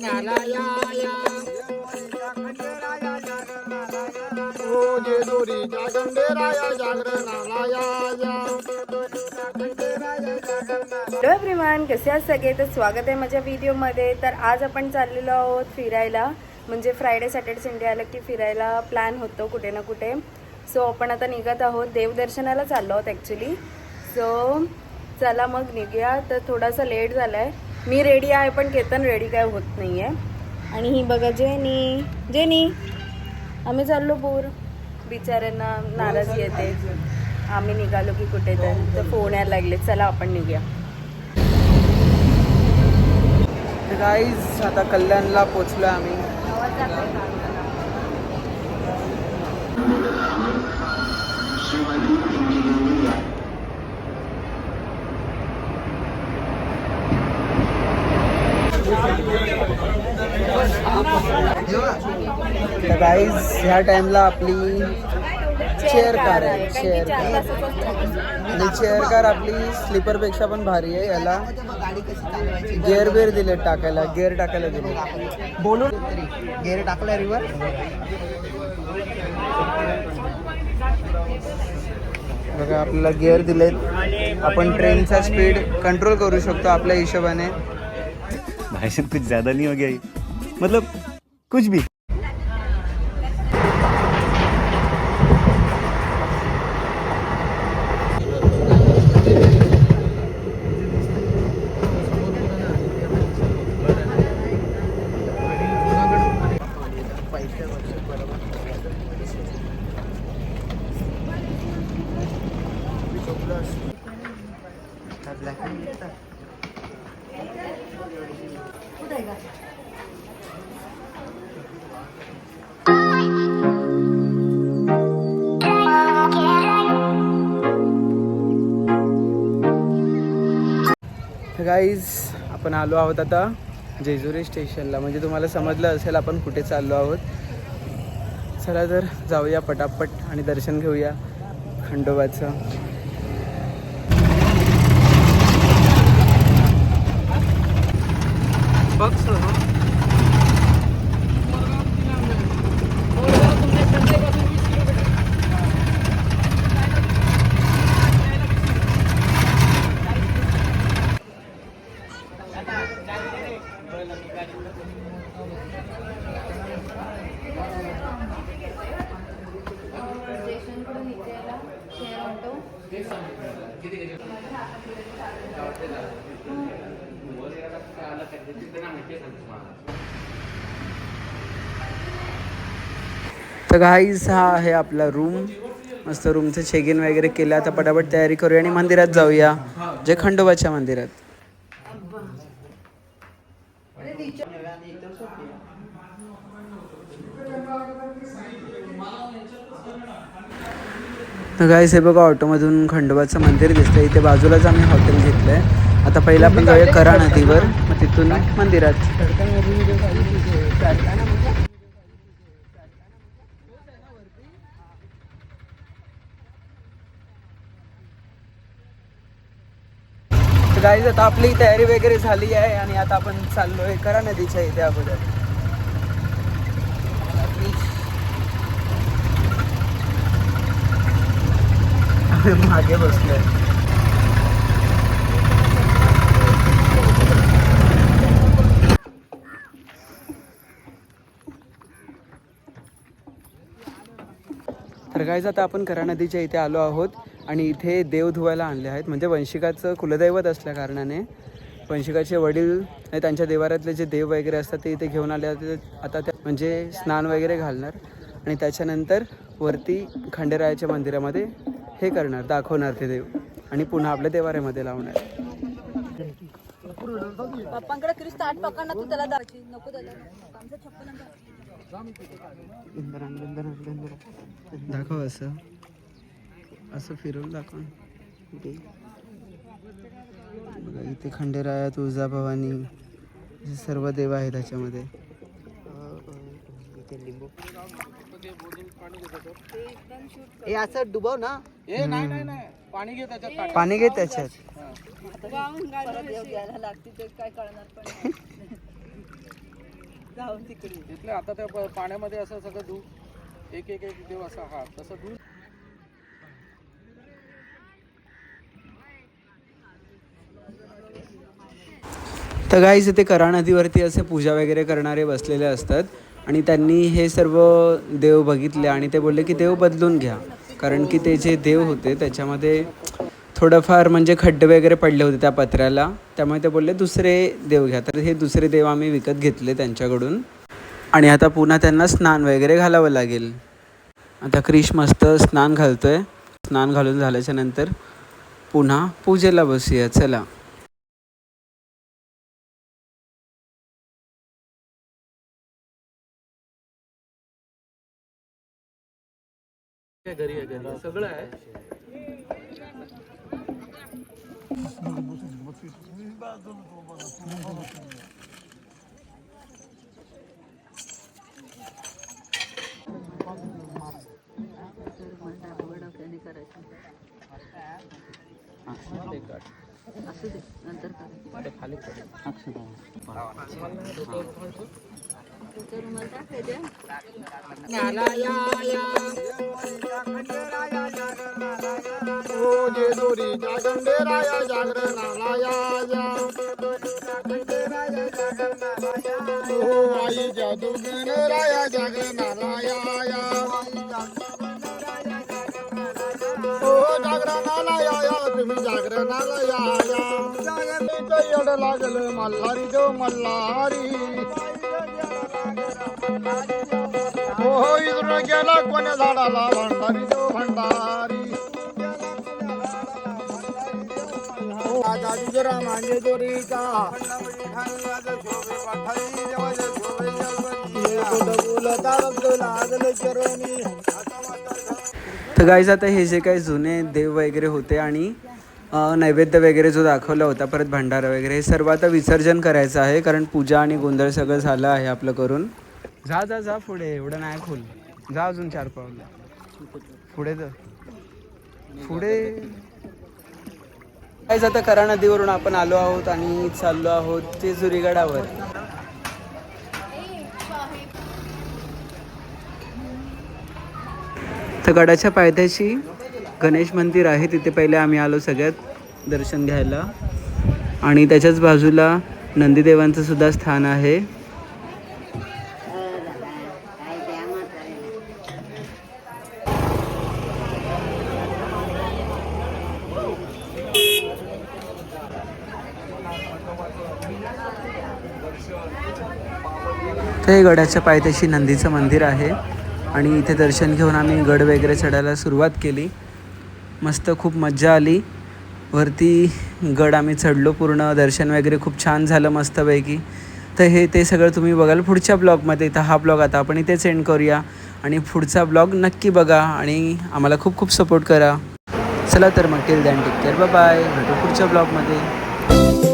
Hello everyone, कसे आहात सगळे? तर स्वागत आहे माझ्या व्हिडिओमध्ये. तर आज आपण चाललेलो आहोत फिरायला. म्हणजे फ्रायडे सॅटर्डे संडे आलं की फिरायला प्लॅन होतो कुठे ना कुठे. सो आपण आता निघत आहोत, देवदर्शनाला चाललो आहोत ॲक्च्युली. सो चला मग निघूया. तर थोडासा लेट झाला आहे. मी रेडी आहे पण केतन रेडी काय होत नाही आहे. आणि ही बघा जेनी आम्ही चाललो पूर. बिचाऱ्यांना नाराज येते आम्ही निघालो की कुठे तर फोन यायला लागले. चला आपण निघूया. गाईज आता कल्याणला पोचलो आम्ही. गाईज ह्या टाइमला आपली चेअर कार आहे. चेअर कार आपली स्लीपर पेक्षा पण भारी आहे. याला गिअर बेर दिले टाकायला, गिअर टाकायला दिले. बोलून गिअर टाकला रिवर. बघा आपल्याला गिअर दिलेत. आपण ट्रेनचा स्पीड कंट्रोल करू शकतो आपल्या हिशोबाने. भाई कुछ ज्यादा नहीं हो गया ये? मतलब कुछ भी. गाईज आपण आलो आहोत आता जेजुरी स्टेशनला. म्हणजे तुम्हाला समजलं असेल आपण कुठे चाललो आहोत. चला तर जाऊया पटापट आणि दर्शन घेऊया खंडोबाचं. बघ तर गाईज हा आहे आपला रूम. मस्त रूमचं चेक इन वगैरे केलं. आता पटापट तयारी करूया आणि मंदिरात जाऊया, जे खंडोबाच्या मंदिरात. तर गाईज हे बघा ऑटोमधून खंडोबाचं मंदिर दिसतंय. इथे बाजूलाच आम्ही हॉटेल घेतलंय. आता पहिला आपण जाऊया करा नदीवर, मग तिथून मंदिरात. गाईज आता आपली तयारी वगैरे झाली आहे आणि आता आपण चाललोय करा नदीच्या इथे अगोदर. मागे बसलोय. तर गाईज आता आपण करा नदीच्या इथे आलो आहोत आणि इथे देव धुवायला आणले आहेत. म्हणजे वंशिकाचं कुलदैवत असल्या कारणाने वंशिकाचे वडील त्यांच्या देवारातले जे देव वगैरे असतात ते इथे घेऊन आले. आता त्या म्हणजे स्नान वगैरे घालणार आणि त्याच्यानंतर वरती खंडेरायाच्या मंदिरामध्ये हे करणार, दाखवणार ते देव आणि पुन्हा आपल्या देवाऱ्यामध्ये लावणार. दाखव असं असं फिरवून दाखव. बघा इथे खंडेराया, तुळजाभवानी सर्व देव आहेत त्याच्यामध्ये. असं डुबव ना. पाणी घे त्याच्यात. तिथले आता त्या पाण्यामध्ये असं सगळं दूध एक एक एक देव असा हा तसं दूध. तर गाईज इथे करा नदीवरती असे पूजा वगैरे करणारे बसलेले असतात आणि त्यांनी हे सर्व देव बघितले आणि ते बोलले की देव बदलून घ्या, कारण की ते जे देव होते त्याच्यामध्ये थोडंफार म्हणजे खड्डे वगैरे पडले होते त्या पत्र्याला, त्यामुळे ते बोलले दुसरे देव घ्या. तर हे दुसरे देव आम्ही विकत घेतले त्यांच्याकडून आणि आता पुन्हा त्यांना स्नान वगैरे घालावं लागेल. आता क्रिश मस्त स्नान घालतोय. स्नान घालून झाल्याच्या नंतर पुन्हा पूजेला बसूया. चला. घरी सगळं आहे. लागलं मल्हारी जो मल्हारी हो इकडून गेला कोण्या झाडाला भंडारी जो भंडारी दादी जरा मांगे दोरीचा लागलं चरणी. तर गाईज आता हे जे काही जुने देव वगैरे होते आणि नैवेद्य वगैरे जो दाखवला होता, परत भंडारा वगैरे, हे सर्व आता विसर्जन करायचं आहे, कारण पूजा आणि गोंधळ सगळं झालं आहे आपलं करून. जा जा जा पुढे, एवढं नाही खोल, जा अजून 4 पावलं पुढे. तर पुढे गाईज आता करा नदीवरून आपण आलो आहोत आणि चाललो आहोत जेजुरी गडावर. तर गडाच्या पायथ्याशी गणेश मंदिर आहे, तिथे पहिले आम्ही आलो सगळ्यात दर्शन घ्यायला आणि त्याच्याच बाजूला नंदीदेवांचं सुद्धा स्थान आहे. तर हे गडाच्या पायथ्याशी नंदीचं मंदिर आहे आणि इथे दर्शन घेऊन आम्ही गड वगैरे चढायला सुरुवात केली. मस्त खूप मज्जा आली. वरती गड आम्ही चढलो, पूर्ण दर्शन वगैरे खूप छान झालं मस्तपैकी. तर ते सगळं तुम्ही बघाल पुढच्या ब्लॉगमध्ये. तर हा ब्लॉग आता आपण इथेच एंड करूया आणि पुढचा ब्लॉग नक्की बघा आणि आम्हाला खूप खूप सपोर्ट करा. चला तर मग till then take care, bye bye, भेटू पुढच्या ब्लॉगमध्ये.